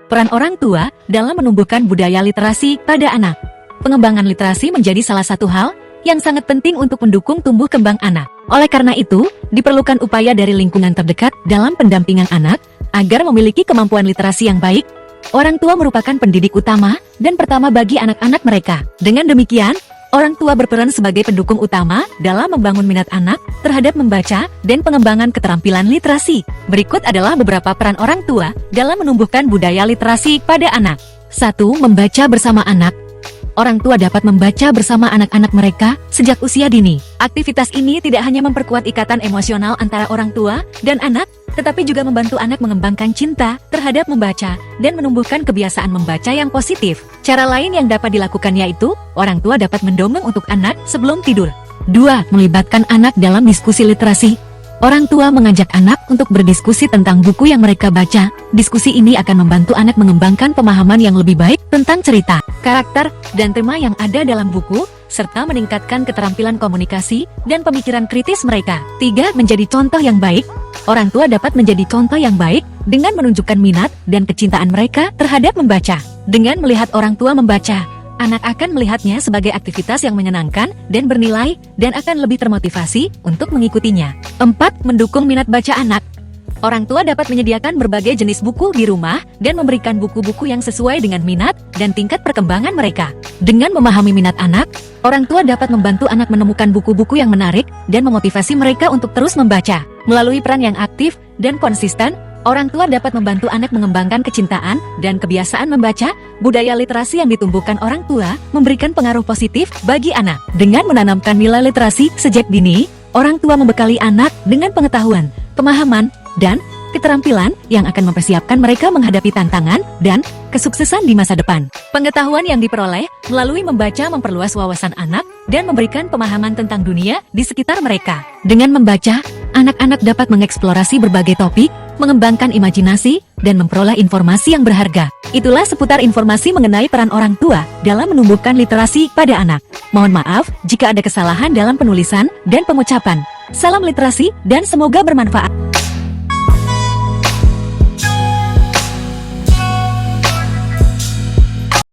Peran orang tua dalam menumbuhkan budaya literasi pada anak. Pengembangan literasi menjadi salah satu hal yang sangat penting untuk mendukung tumbuh kembang anak. Oleh karena itu, diperlukan upaya dari lingkungan terdekat dalam pendampingan anak agar memiliki kemampuan literasi yang baik. Orang tua merupakan pendidik utama dan pertama bagi anak-anak mereka. Dengan demikian, orang tua berperan sebagai pendukung utama dalam membangun minat anak terhadap membaca dan pengembangan keterampilan literasi. Berikut adalah beberapa peran orang tua dalam menumbuhkan budaya literasi pada anak. 1. Membaca bersama anak. Orang tua dapat membaca bersama anak-anak mereka sejak usia dini. Aktivitas ini tidak hanya memperkuat ikatan emosional antara orang tua dan anak, tetapi juga membantu anak mengembangkan cinta terhadap membaca dan menumbuhkan kebiasaan membaca yang positif. Cara lain yang dapat dilakukan yaitu, orang tua dapat mendongeng untuk anak sebelum tidur. 2. Melibatkan anak dalam diskusi literasi. Orang tua mengajak anak untuk berdiskusi tentang buku yang mereka baca. Diskusi ini akan membantu anak mengembangkan pemahaman yang lebih baik tentang cerita, karakter, dan tema yang ada dalam buku, serta meningkatkan keterampilan komunikasi dan pemikiran kritis mereka. 3. Menjadi contoh yang baik. Orang tua dapat menjadi contoh yang baik dengan menunjukkan minat dan kecintaan mereka terhadap membaca. Dengan melihat orang tua membaca, anak akan melihatnya sebagai aktivitas yang menyenangkan dan bernilai dan akan lebih termotivasi untuk mengikutinya. 4. Mendukung minat baca anak. Orang tua dapat menyediakan berbagai jenis buku di rumah dan memberikan buku-buku yang sesuai dengan minat dan tingkat perkembangan mereka. Dengan memahami minat anak, orang tua dapat membantu anak menemukan buku-buku yang menarik dan memotivasi mereka untuk terus membaca. Melalui peran yang aktif dan konsisten, orang tua dapat membantu anak mengembangkan kecintaan dan kebiasaan membaca. Budaya literasi yang ditumbuhkan orang tua memberikan pengaruh positif bagi anak. Dengan menanamkan nilai literasi sejak dini, orang tua membekali anak dengan pengetahuan, pemahaman, dan keterampilan yang akan mempersiapkan mereka menghadapi tantangan dan kesuksesan di masa depan. Pengetahuan yang diperoleh melalui membaca memperluas wawasan anak dan memberikan pemahaman tentang dunia di sekitar mereka. Dengan membaca, anak-anak dapat mengeksplorasi berbagai topik, mengembangkan imajinasi, dan memperoleh informasi yang berharga. Itulah seputar informasi mengenai peran orang tua dalam menumbuhkan literasi pada anak. Mohon maaf jika ada kesalahan dalam penulisan dan pengucapan. Salam literasi dan semoga bermanfaat.